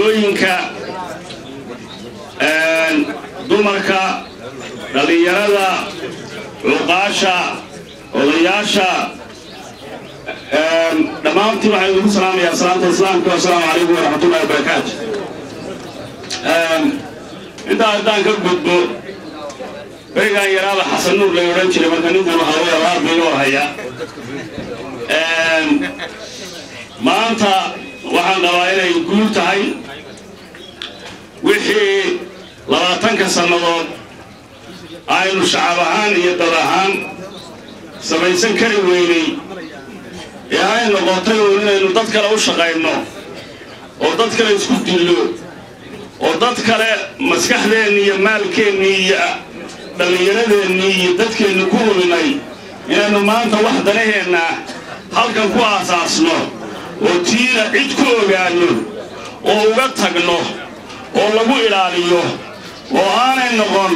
hooyooyinka dumarka dhalinyarada cuqaasha odayaasha dhammaantiin waxaan idinku salaamayaa salaanta islaamka assalaamu calaykum waraxmatullahi wabarakaatu intaa haddaan ka gudbo berigaan yaraaba xasan nuur la odhan jiray marka ninkan waxaa laga yaabaa arbaynoo haya maanta waxaan qabaa inay guul tahay wixii 20 sannadood aynu shacab ahaan iyo dad ahaan samaysan kari weynay ee ay noqotay inaynu dad kale u shaqayno oo dad kale isku dillo oo dad kale maskaxdeenna iyo maalkeenna iyo dhallinyaradeenna iyo dadkeenna ku hulinay inaynu maanta wax danaheenna halkan ku aasaasno oo tiina cid ku ogaano oo uga tagno oo lagu ilaaliyo oo aanay noqon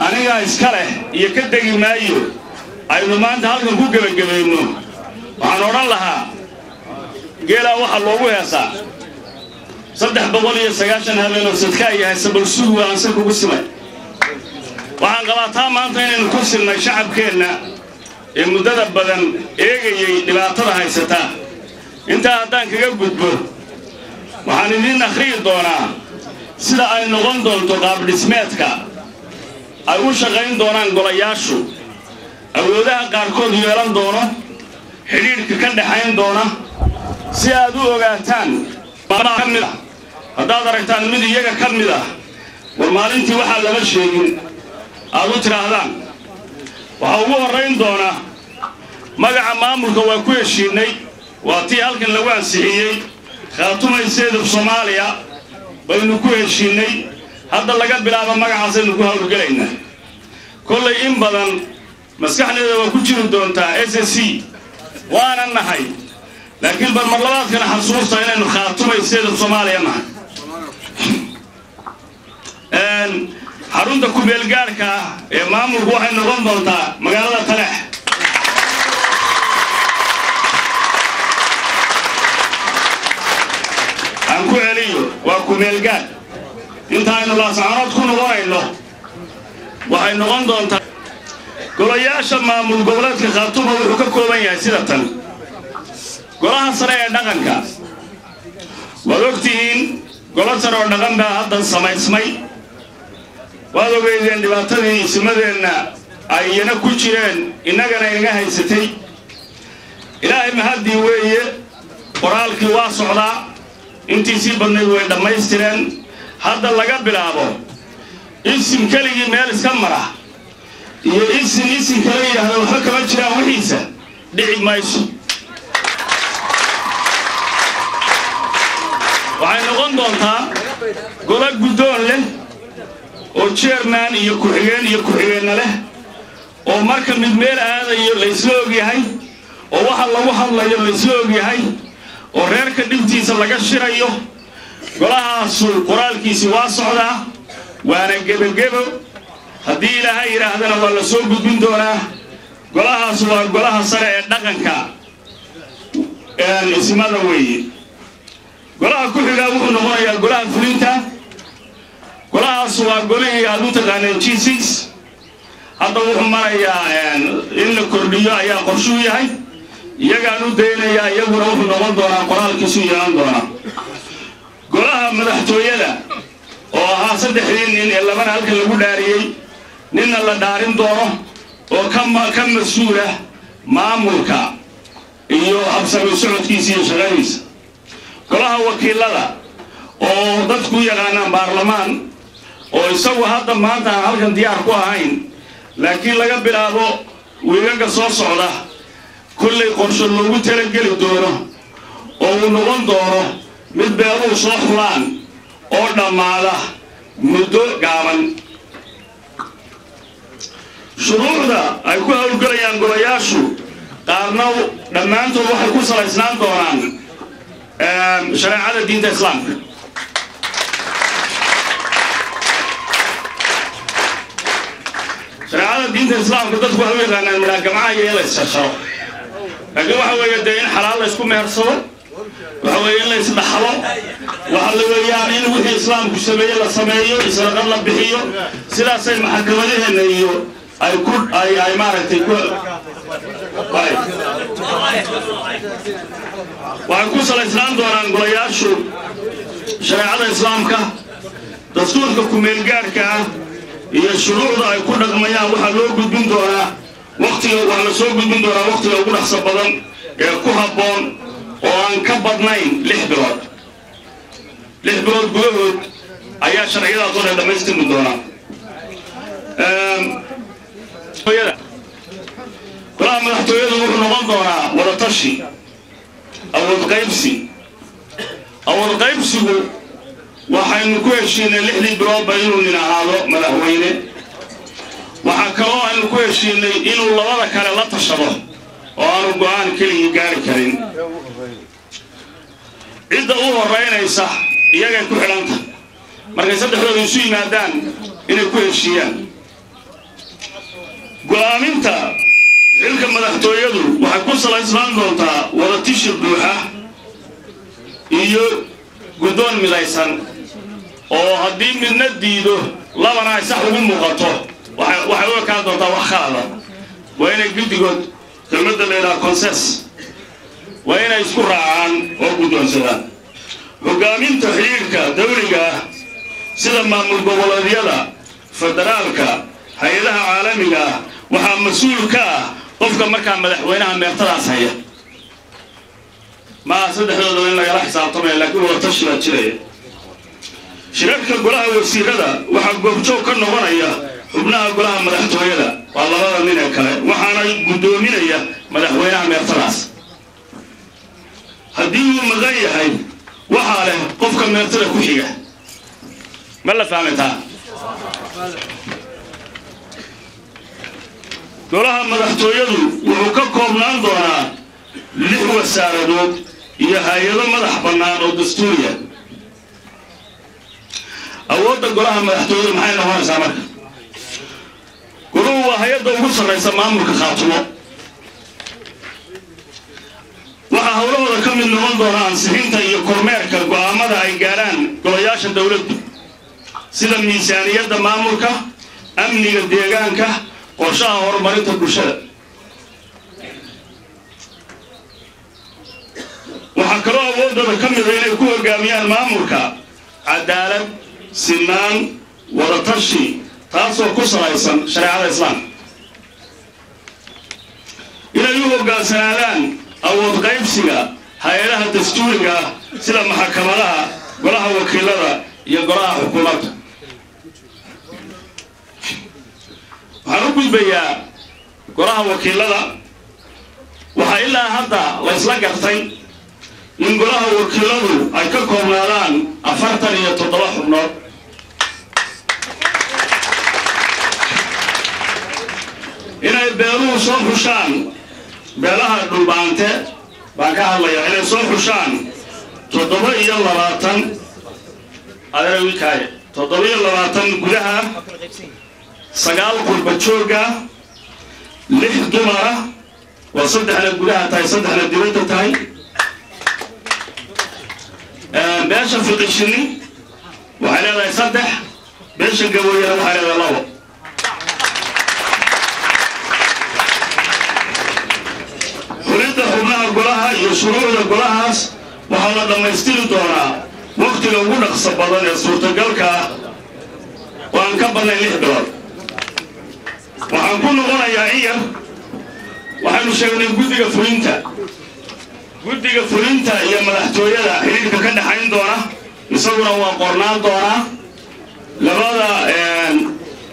aniga iska leh iyo ka degi maayo aynu maanta halkan ku gabagabayno waxaan odhan lahaa geelaa waxa loogu heesaa 390 habeen oo sadka yahay sabalsugu aan san kugu simay waxaan qabaataa maanta inaynu ku silnay shacabkeenna ee muddada badan eegayay dhibaatada haysata intaa haddaan kaga gudbo waxaan idin akhriyi doonaa sida ay noqon doonto qaab dhismeedka ay u shaqayn doonaan golayaashu awoodaha qaarkood yeelan doono xidhiidhka ka dhaxayn doona si aad u ogaataan haddaad aragtaan mid iyaga ka mid ah war maalintii waxaa lama sheegin aad u tidhaahdaan waxaa ugu horrayn doona magaca maamulka waa ku heshiinay waa tii halkan lagu ansixiyey khaatumayseeda Soomaaliya baynu ku heshiinay hadda laga bilaabo magacaasaynu ku hawlgalaynaa kollay in badan maskaxdeeda waa ku jiri doontaa SSC waana nahay laakiin bal mar labaadkana xasuusta inaynu khaatumayseeda Soomaaliya nahay xarunta ku beelgaarka ee maamulku waxay noqon doontaa magaalada Taleex aan ku celiyo waa ku beelgaar intaaynu laascaanood ku noqonayno waxay noqon doontaa golayaasha maamul goboleedka Khaatumo wuxuu ka kooban yahay sida tan golaha sare ee dhaqanka waad ogtihiin golaha sare oo dhaqan baa hadda samaysmay waad ogeydeen dhibaatadii ismadeenna ayna ku jireen innagana inaga haysatay ilaahay mahadii weeye qoraalkii waa socdaa intii si badnayd way dhammaystireen hadda laga bilaabo isim keligii meel iska mara iyo isim kale yidhaahdo waxa kama jiraan wixiisa dhici mayso waxay noqon doontaa gola guddoon leh oo chairman iyo ku-xigeenna leh oo marka mid meel aadayo la isla ogyahay oo waxa lagu hadlayo la isla ogyahay oo reerka dhibtiisa laga shirayo golahaasu qoraalkiisi waa socdaa waana gebagebo haddii ilaahay yidhaahdana waa la soo gudbin doonaa golahaas waa golaha sare ee dhaqanka ismada weeye golaha ku xigaa wuxuu noqonayaa golaha fulinta golahaas waa golihii aad u taqaaneen G6 hadda wuxuu marayaa in la kordhiyo ayaa qorshuu yahay iyagaan u daynayaa iyaguna wuxuu noqon doonaa qoraalkiisu yeelan doonaa golaha madaxtooyada oo ahaa 3 nin ee labana halkan lagu dhaariyey ninna la dhaarin doono oo ka mas'uul ah maamulka iyo habsami socodkiisa iyo shaqadiisa golaha wakiilada oo dadku yaqaanaan baarlamaan oo isagu hadda maanta aan halkan diyaar ku ahayn laakiin laga bilaabo wiigaga soo socda kullay qorshe loogu talageli doono oo uu noqon doono mid beeluhu soo xulaan oo dhammaada muddo gaaban shuruucda ay ku hawlgalayaan golayaashu qaarna dhammaantood waxay ku salaysnaan doonaan shareecada diinta islaamka shareecada diinta islaamka dadku waxay u yaqaanaan midhaa gamcaha iyo in la is-shasharo laakiin waxa weeye dee in xalaal la isku mehersado وحوي إلا يسمحوا وحلو يعني إنه وحي إسلام كسبية لا سمايو إسلام الله بحيو سلاسة محكمة هنا يو أي كل أي مارتي كل وعكون صلى الإسلام دوران قلياشو شريعة الإسلام كه دستور كمل جاركه هي الشروط أي كل رقمية وحلو بدون دورا وقت وعلى سوق بدون دورا وقت يقول حسب بدن كهبون وأن كبرناين لحبرود جهود أي شرعية أطول هذا مست من دورا ويلا كلام محتوى يدور نظام دورا ولا تشي أو الغيبسي وحين كويشين اللي براب بينو لنا هذا ملهوينه وحكوا أن كويشين إنه الله ذا كان لا تشرب وأنا قاعد كلي قاري كريم إذا هو الرأينا يصح يجي كحلانته مركز الدخول يسوي مادان إنه كويشيان قامنتا إلك مدحتو يدو وحكوا صلاة إسلام دولتا ولا تشرب دوحة iyo gudoon milaysan oo hadii midna diido labana ay sax ugu muuqato waxa uu ka doontaa wax khalada waa inay guddigood kelmadda leedahay consensus waa inay isku raacaan oo gudoonsadaan hogaaminta xiriirka dawliga sida maamul goboleedyada federaalka hay'adaha caalamiga waxa mas'uul ka ah qofka marka madaxweynaha meertadaas haya ما صدق هذا وين لا راح يصير طبعا لكن هو تشرب شيء شركة قلها وسير هذا وحق بجو كنا هنا وبناء قلها مدحتوه هذا والله هذا من الكلام وحنا قدومين يا مدحوينا من الفراس هديه مغير هاي وحاله قفك من التلك وحية ما لا فهمتها قلها مدحتوه هذا وحككم نندونا اللي هو الساردود هي هايلا مدح بنان ودستوريا أود قلها مدحتوه محايا هون سامر قلوا هيدا وقصر رئيس مامورك خاطمه waxa hawlahooda ka mid noqon doona ansixinta iyo kormeerka go'aamada ay gaaraan golayaasha dawladda sida miisaaniyadda maamulka amniga deegaanka qorshaha horumarinta bulshada waxa kale oo awoodooda ka mid ah inay ku hogaamiyaan maamulka cadaalad sinaan wada tashi taasoo ku salaysan shariicada islaamka inay u hogaansanaadaan awood qaybsiga hay'adaha dastuuriga sida maxkamadaha golaha wakiilada iyo golaha xukuumadda waxaan u gudbayaa golaha wakiilada waxa ilaa hadda la isla gartay in golaha wakiiladu ay ka koobnaadaan 47 xubnood inay beeluhu soo xushaan beelaha dhulbaante baan ka hadlayaa inay soo xushaan 27 adeerwikaay 27 gudaha 9 qurba jooga 6 dumara waa 3 gudaha tahay 3 dibadda tahay beesha fiqishini waxay leedahay 3 beesha gabooyada waxay leedahay 2 xubnaha golaha iyo shuruucda golahaas waxaa la dhammaystiri doonaa waqtiga ugu dhaqso badan ee suurtagalka ah oo aan ka badnayn 6 bilood waxaan ku noqonayaa in yar waxaanu sheegnay guddiga fulinta iyo madaxtooyada xiriirka ka dhaxayn doona isaguna waa qornaan doonaa labada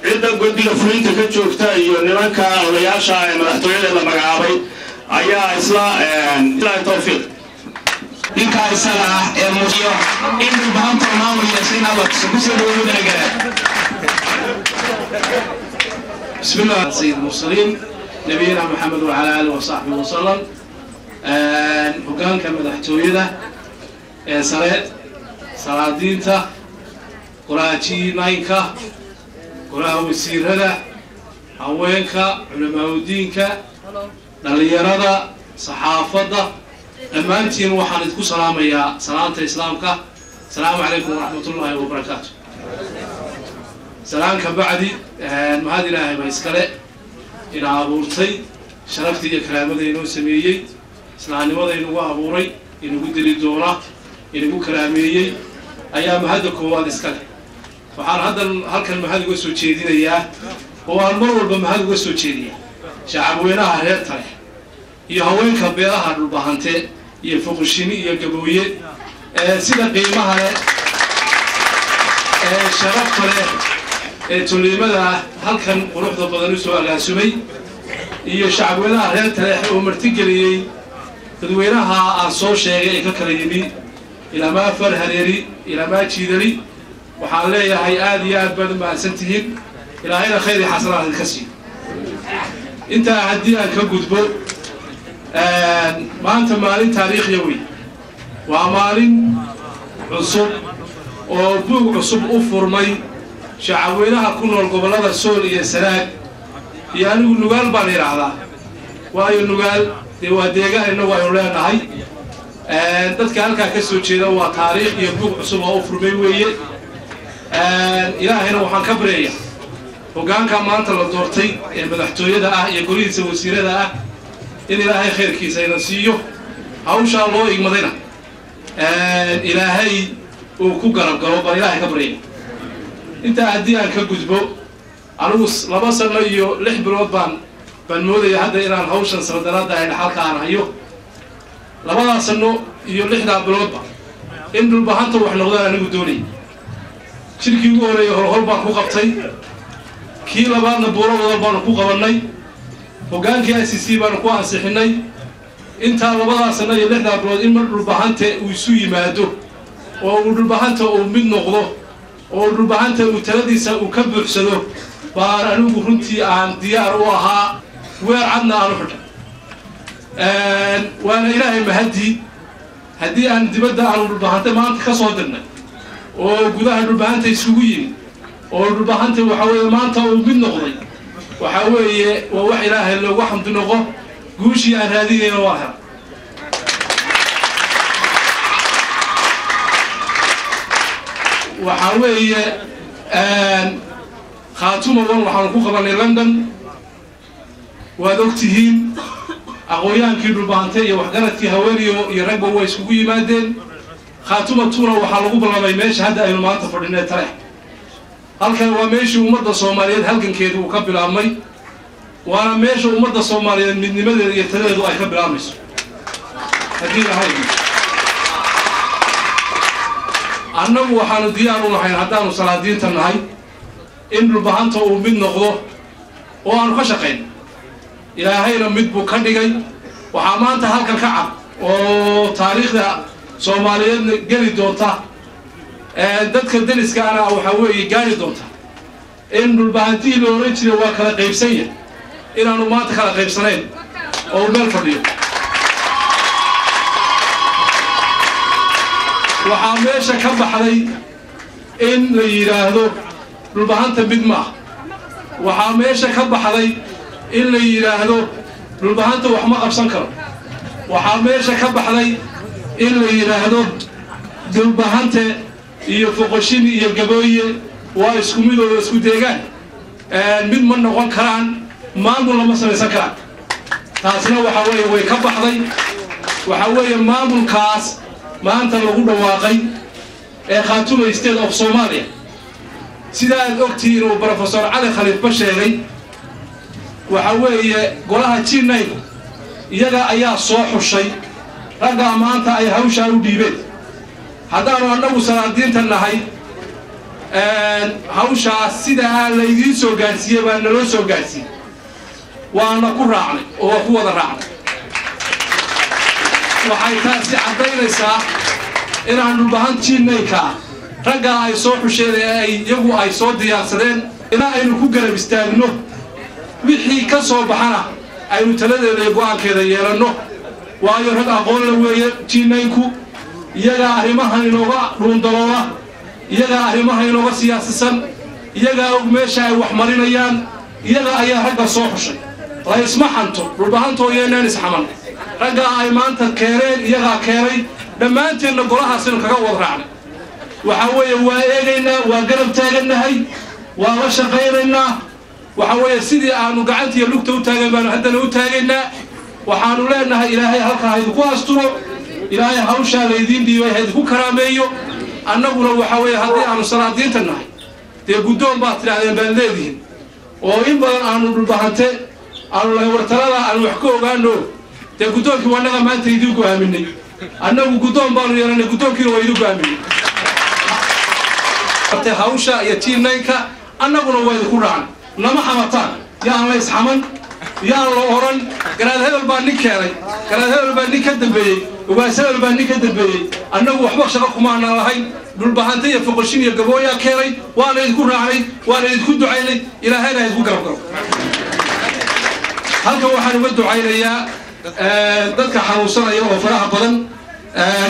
cidda guddiga fulinta ka joogta iyo nimanka odayaasha ee madaxtooyada la magacaabay ayaa isla tawfiiq ninka isaga ah ee muujiyo in baahanta maamulka sina wax ku soo dhawaadana بسم الله سيد المرسلين نبينا محمد وعلى آله وصحبه وسلم وكان كما دحتويده سرادينتا قراجي ناينكا قرا وسيرada haweenka culamaadinka dhalinyarada saxaafada dhammaantiin waxaan idinku salaamayaa salaanta islaamka السلام عليكم ورحمة الله وبركاته سلام كبعدي ما هذه لا هي بيسكله إلى أبورتي شرفتي كلامه إنه سمية سلام وضع إنه أبوري إنه قد الدورة إنه كلامي أيام هذا كواد إسكله فحال هذا هالكلام هذا قصو تشيدين إياه هو المرور بمهذا قصو تشيدين شعب وينها هي ترى يهوين كبيرها البهانتة يفوق الشيني يجبويه سيدا قيمها شرف كله تلميذه هل كان قروح ضبطنا سؤال سمي يشعب ولا هل تلاح ومرتجلي تدوينها عصور شيء ككريمي إلى ما فرهري إلى ما تشيدري وحاليا هي آديات بعد ما سنتين إلى هنا خير حسنات الكسي أنت عديها كجذب ما أنت مالين تاريخ يومي وعمالين عصب وبوق عصب أفرمي شعبينها كنا القبلات السورية سلاك يعني النقال بانير على وهاي النقال هو ديجا إنه ويولنا هاي تذكر كسر شيء هو تاريخ يبوق عصب أفرمي ويا إلى هنا وحن كبرية وكان كمان تلطورتي بدحتوية ده يقولي يسوي سيرة ده إن إلهي خير كيس ينسيه أو شاء الله يمدينا إلهي وكوكرم قرب إلهي كبرين أنت أديها كجذبه عروس لبصنا يو لح برودبان بالمودة هذا إلى الهوشن سردنا ده إلى حلقة عن هيو لبصنا يو لح ده برودبان إن البحث وإحنا غدا نقدوني شركي يقول يهرب كوكبتي كي لبان نبورة وضربان كوكبناي وكان كأساسي بنقوى سحناي أنت لبضع سنة يلحنا برود إن البحث ويسوي ماده والبحث ومن نقضه والبحث وتردس وكبر سلو بارانو بخنتي عن ديار وها وعنا نحر وأنا إلهي مهدي هدي أن تبدأ عن البحث ما أنت كصادرنا وجودها البحث يسويين والبحث وحوي ما أنت ومن نقضه وحوي ووحي إله إلا وحمد نقضه قوشي عن هذه الواحد وحاوي خاتوم والله حنكون قبل لندن ودكتين أقويان كيلو بانتي وحدنا كهواري يرجعوا ويسوي مادين خاتوم الطورة وحلقوا بالله ماشي هذا أي ما تفردنا ترى هل كان وماشي ومدة صوماليين هل كان كيدو وقبل عمي وأنا ماشي ومدة صوماليين من نمذج يترددوا أي قبل عميس هذه هاي أنا وحنا ديارنا حين حتى صلادين تنهاي إن البحث ومن نقضه وأنا خشقين إلى هاي مد بكندجي وحمانت هالك الكعب وتاريخ صوماليين جري دوتا دتك الدنيس كأنا أو حوي جاري دوتا إن البحث لو رجل وكلا قيب سيء إن أنا ما تخلى قيب سنين أو بالفردي وحاميشة كم بحري إن ليراهدو البحث بدمه وحاميشة كم بحري إن ليراهدو البحث وحما قبسنكر وحاميشة كم بحري إن ليراهدو البحث يفوقشين يجبويه ويسكميدو ويسكوديجان من نقول كران ما نقول لما سنسكر تاسنا وحوي ويكم بحري وحوي ما نقول كاس ما أنت لقول واقعي خاتون ستيت أوف سوماليا سيدا الأكتير وبروفيسور علي خليل بشيري وحوي قولها تشين نايل يجا أيا صوح الشيء رجع ما أنت أي هوشة وديبت هذا أنا سردين تنهاي هوشة سيدا اللي سو جالسية وأنا لو سو جالسي وأنا كل راعي وهو ذا راعي waxay taasi cadeynaysaa in aanu baahan jiinayka ragga ay soo xusheeyay ay iyagu ay soo diyaarsadeen ina aynu ku garab istaagno wixii ka soo baxana aynu taladeeda go'aankeeda yeelano waayo rag aqoon la weeye jiinayku iyaga arrimahan inooga dhuundaloola iyaga arrimahan inooga siyaasisan iyaga meesha ay wax marinayaan iyaga ayaa ragga soo xushay la isma xanto dhulbahantoo yeenaan isxaman ragga ay maanta keeneen iyagaa keenay dhammaanteedna golahaasinu kaga wada raacnay waxa weeye waa eegaynaa waa garab taagannahay waa la shaqaynaynaa waxa weeye sidii aanu gacantiiyo lugta u taagan baanu haddana u taagaynaa waxaanu leenahay ilaahay halkaa ha idinku asturo ilaahay hawshaa laydiin dhiibay ha idinku karaameeyo annaguna waxa weeye haddii aanu salaadiinta nahay dee guddoon baad tidhahdeen baan leedihin oo in badan aanu dhulbahante aanu lahay wartalada aanu wax ka ogaano dee guddoonkii waa annaga maanta idiin go'aaminay annagu guddoon baanu yeelanay guddoonkiina waa idiin go'aaminay hawsha iyo tiimnaynka annaguna waa idinku raacnay lama xamataan yaan la isxaman yaan la oran garaad hebel baa nin keenay garaad hebel baa nin ka dambeeyey ugaas hebel baa nin ka dambeeyey annagu waxba shaqo kumaanaan lahayn dhulbahante iyo foqoshin iyo gabooyaa keenay waana idinku raacnay waana idinku ducaynay ilaahayna ha idinku garab galo halkan waxaan uga ducaynayaa dadka xanuunsanaya oo faraha badan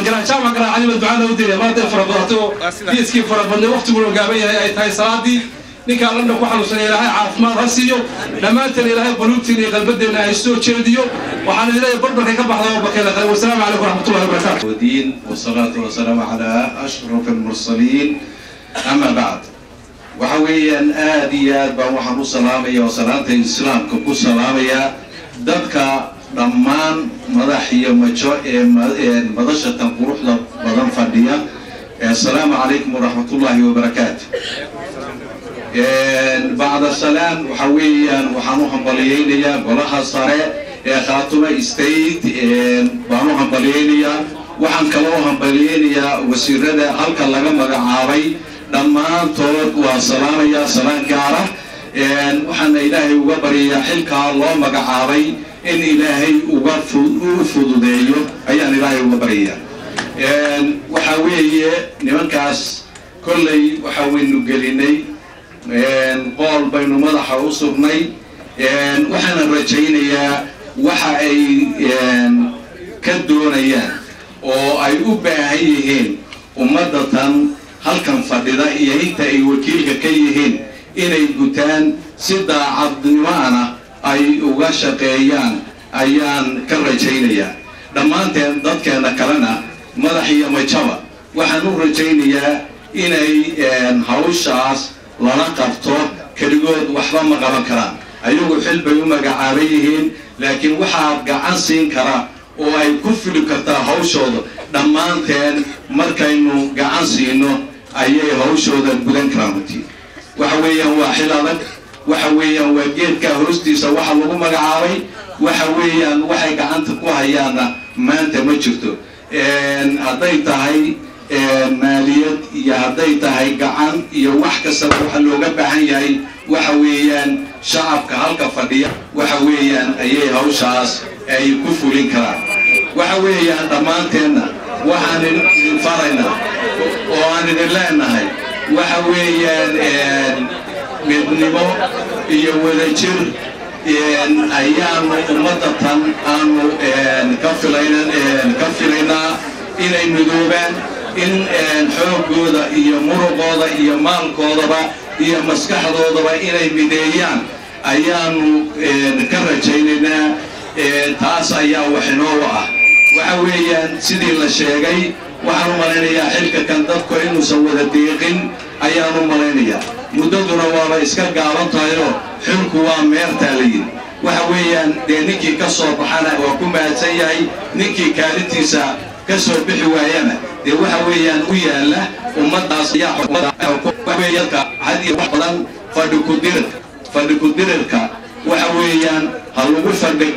garaad jaamac garaad cali baa ducada u diraya maanta fara badatay oo diiskii fara badnay waqtiguna gaaban yahay ay tahay salaadii ninka landa ku xanuunsanaya ilaahay caafimaad ha siiyo dhammaanteen ilaahay quluubtiina iyo qalbadeena ay soo jeediyo waxaan idin barbarkay ka baxdaa oo bakeela qale wasalaamu calaykum waraxmatullahi wabarakaatu ودين والصلاة والسلام على أشرف المرسلين أما بعد وحويا آديات بوحن السلامية وصلاة الإسلام كوكو سلامية دبك رمان مدحية مدشة قروح لبضان فردية السلام عليكم ورحمة الله وبركاته بعد السلام وحويا وحنوهم بليينيا بلها صاري خاتمة استيت بانوهم بليينيا وحن كلوهم بليينيا وسيردا هلك لغا مغعابي dhammaantood waa salaamaya salaan gaara waxaan ilaahay uga bariyaa xilka loo magacaabay in ilaahay uga fududeeyo ayaan ilaahay uga bariyaa waxa weeye nimankaas kollay waxa waynu gelinay qool baynu madaxa u sugnay waxaan rajaynayaa waxa ay ka doonayaan oo ay u baahan yihiin ummadatan halkan fadhida iyo inta ay wakiilka ka yihiin inay gutaan si daacadnimaana ay uga shaqeeyaan ayaan ka rajaynayaa dhammaanteen dadkeena kalena madax iyo majaba waxaan u rajaynayaa inay hawshaas lala qabto keligood waxba ma qaban karaan ayagu xil bay u magacaaban yihiin laakiin waxaa gacan siin kara oo ay ku fuli kartaa hawshooda dhammaanteen markaynu gacan siino ayay hawshooda gudan karaan waxa weeyaan waa xil adag waxa weeyaan waa geedka hoostiisa waxa lagu magacaabay waxa weeyaan waxay gacanta ku hayaana maanta ma jirto hadday tahay maaliyad iyo hadday tahay gacan iyo wax kasta waxa looga baahan yahay waxa weeyaan shacabka halka fadhiya waxa weeyaan ayay hawshaas ay ku fulin karaan waxa weeyaan dhammaanteedna waxaan idin faraynaa oo aan idin leenahay waxa weeyaan midnimo iyo wadajir ayaanu ummadatan aanu ka filaynaa inay midoobaan in xoogooda iyo muruqooda iyo maalkoodaba iyo maskaxdoodaba inay mideeyaan ayaanu ka rajaynaynaa taas ayaa wax inoo ah waxa weeyaan sidii la sheegay waxaan u malaynayaa xilka kan dadku inuusan wada deeqin ayaan u malaynayaa muddaduna waaba iska gaaban tahayoo xilku waa meertaa la yidhi waxa weeyaan dee ninkii ka soo baxana waa ku mahadsan yahay ninkii kaalintiisa ka soo bixi waayana dee waxa weeyaan u yaalla ummaddaas ayaa had iyo wax badan fadhi ku dirirka waxa weeyaan ha lagu fadhi